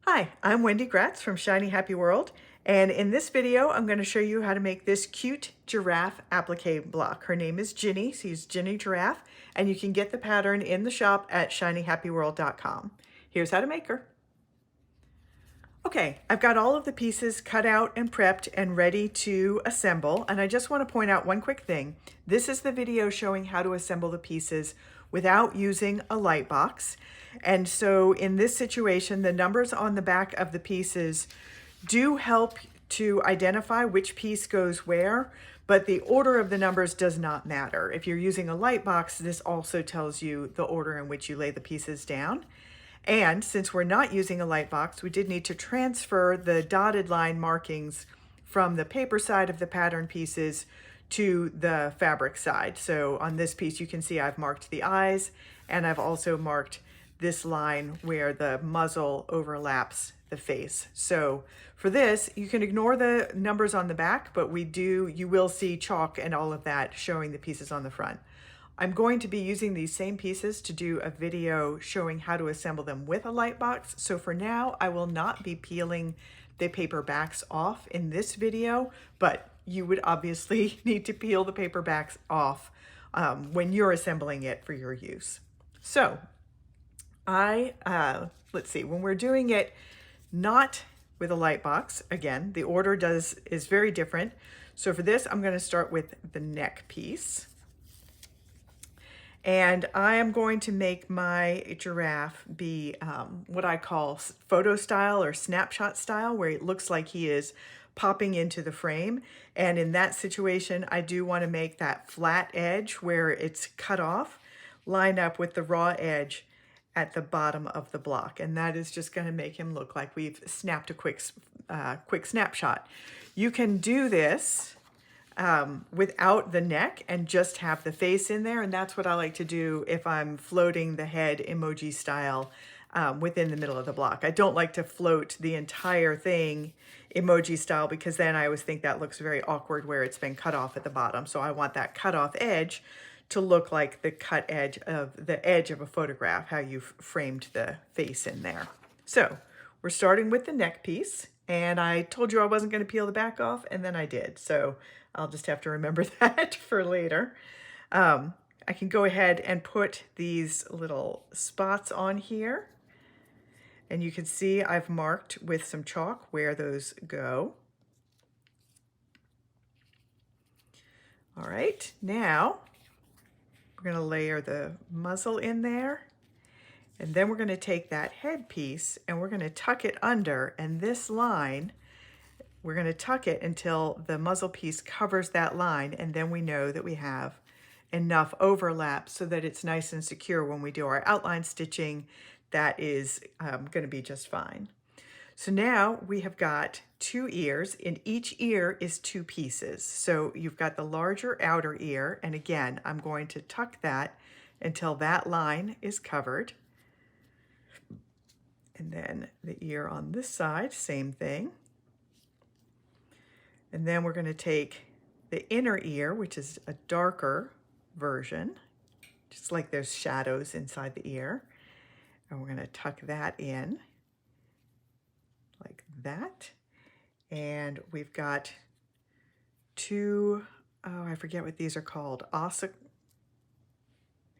Hi, I'm Wendy Gratz from Shiny Happy World, and in this video I'm going to show you how to make this cute giraffe applique block. Her name is Ginny, she's Ginny Giraffe, and you can get the pattern in the shop at shinyhappyworld.com. Here's how to make her. Okay, I've got all of the pieces cut out and prepped and ready to assemble, and I just want to point out one quick thing. This is the video showing how to assemble the pieces without using a light box. And so in this situation, the numbers on the back of the pieces do help to identify which piece goes where, but the order of the numbers does not matter. If you're using a light box, this also tells you the order in which you lay the pieces down. And since we're not using a light box, we did need to transfer the dotted line markings from the paper side of the pattern pieces to the fabric side. So on this piece, you can see I've marked the eyes, and I've also marked this line where the muzzle overlaps the face. So for this, you can ignore the numbers on the back, but you will see chalk and all of that showing the pieces on the front. I'm going to be using these same pieces to do a video showing how to assemble them with a light box. So for now, I will not be peeling the paper backs off in this video, but you would obviously need to peel the paper backs off when you're assembling it for your use. So let's see, when we're doing it not with a light box, again, the order is very different. So for this, I'm going to start with the neck piece. And I am going to make my giraffe be what I call photo style or snapshot style, where it looks like he is popping into the frame. And in that situation, I do want to make that flat edge where it's cut off line up with the raw edge at the bottom of the block. And that is just going to make him look like we've snapped a quick snapshot. You can do this without the neck and just have the face in there. And that's what I like to do if I'm floating the head emoji style within the middle of the block. I don't like to float the entire thing emoji style because then I always think that looks very awkward where it's been cut off at the bottom. So I want that cut off edge to look like the edge of a photograph, how you've framed the face in there. So we're starting with the neck piece. And I told you I wasn't going to peel the back off, and then I did. So I'll just have to remember that for later. I can go ahead and put these little spots on here. And you can see I've marked with some chalk where those go. All right, now we're going to layer the muzzle in there. And then we're going to take that head piece and we're going to tuck it under, and this line, we're going to tuck it until the muzzle piece covers that line, and then we know that we have enough overlap so that it's nice and secure when we do our outline stitching. That is going to be just fine. So now we have got 2 ears, and each ear is 2 pieces. So you've got the larger outer ear, and again, I'm going to tuck that until that line is covered. And then the ear on this side, same thing. And then we're going to take the inner ear, which is a darker version, just like there's shadows inside the ear. And we're going to tuck that in like that. And we've got 2, I forget what these are called,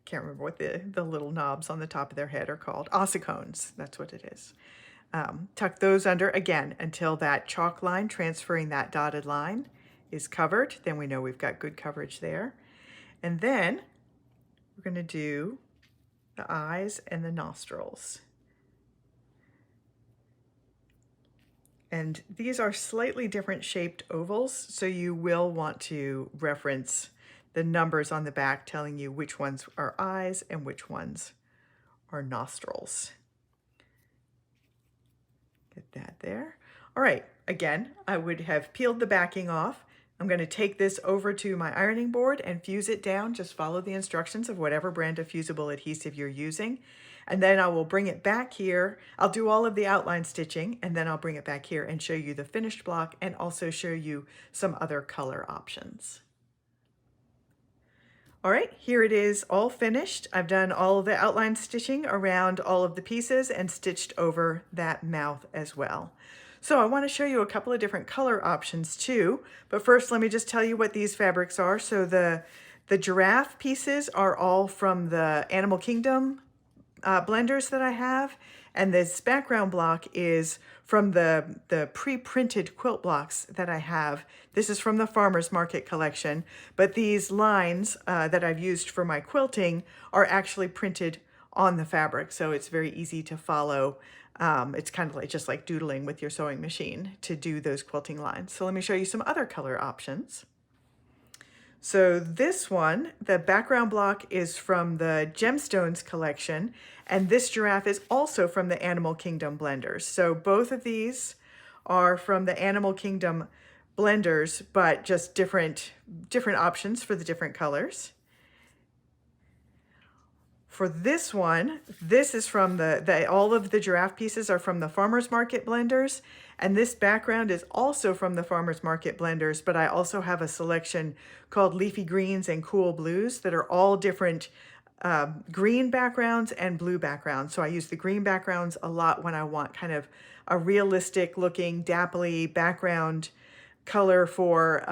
can't remember what the little knobs on the top of their head are called. Ossicones, that's what it is. Tuck those under again until that chalk line transferring that dotted line is covered. Then we know we've got good coverage there. And then we're going to do the eyes and the nostrils. And these are slightly different shaped ovals, so you will want to reference the numbers on the back telling you which ones are eyes and which ones are nostrils. Get that there. All right, again, I would have peeled the backing off. I'm going to take this over to my ironing board and fuse it down. Just follow the instructions of whatever brand of fusible adhesive you're using. And then I will bring it back here. I'll do all of the outline stitching, and then I'll bring it back here and show you the finished block and also show you some other color options. All right, here it is all finished. I've done all of the outline stitching around all of the pieces and stitched over that mouth as well. So I want to show you a couple of different color options too, but first let me just tell you what these fabrics are. So the giraffe pieces are all from the Animal Kingdom blenders that I have, and this background block is from the pre-printed quilt blocks that I have. This is from the Farmer's Market collection, but these lines that I've used for my quilting are actually printed on the fabric, so it's very easy to follow. It's kind of like just like doodling with your sewing machine to do those quilting lines. So let me show you some other color options. So this one, the background block is from the Gemstones collection, and this giraffe is also from the Animal Kingdom blenders. So both of these are from the Animal Kingdom blenders, but just different options for the different colors. For this one, this is from all of the giraffe pieces are from the Farmer's Market blenders, and this background is also from the Farmer's Market blenders, but I also have a selection called Leafy Greens and Cool Blues that are all different green backgrounds and blue backgrounds. So I use the green backgrounds a lot when I want kind of a realistic looking dappley background color for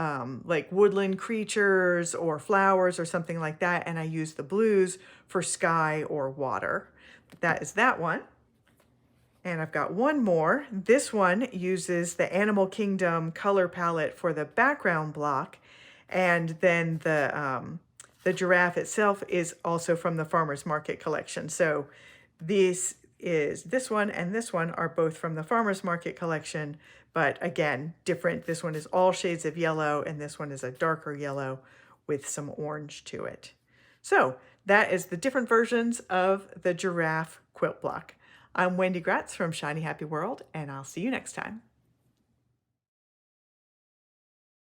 like woodland creatures or flowers or something like that, and I use the blues for sky or water. That is that one. And I've got one more. This one uses the Animal Kingdom color palette for the background block, and then the giraffe itself is also from the Farmer's Market collection. So this one and this one are both from the Farmer's Market collection, but again, different. This one is all shades of yellow, and this one is a darker yellow with some orange to it. So that is the different versions of the giraffe quilt block. I'm Wendy Gratz from Shiny Happy World, and I'll see you next time.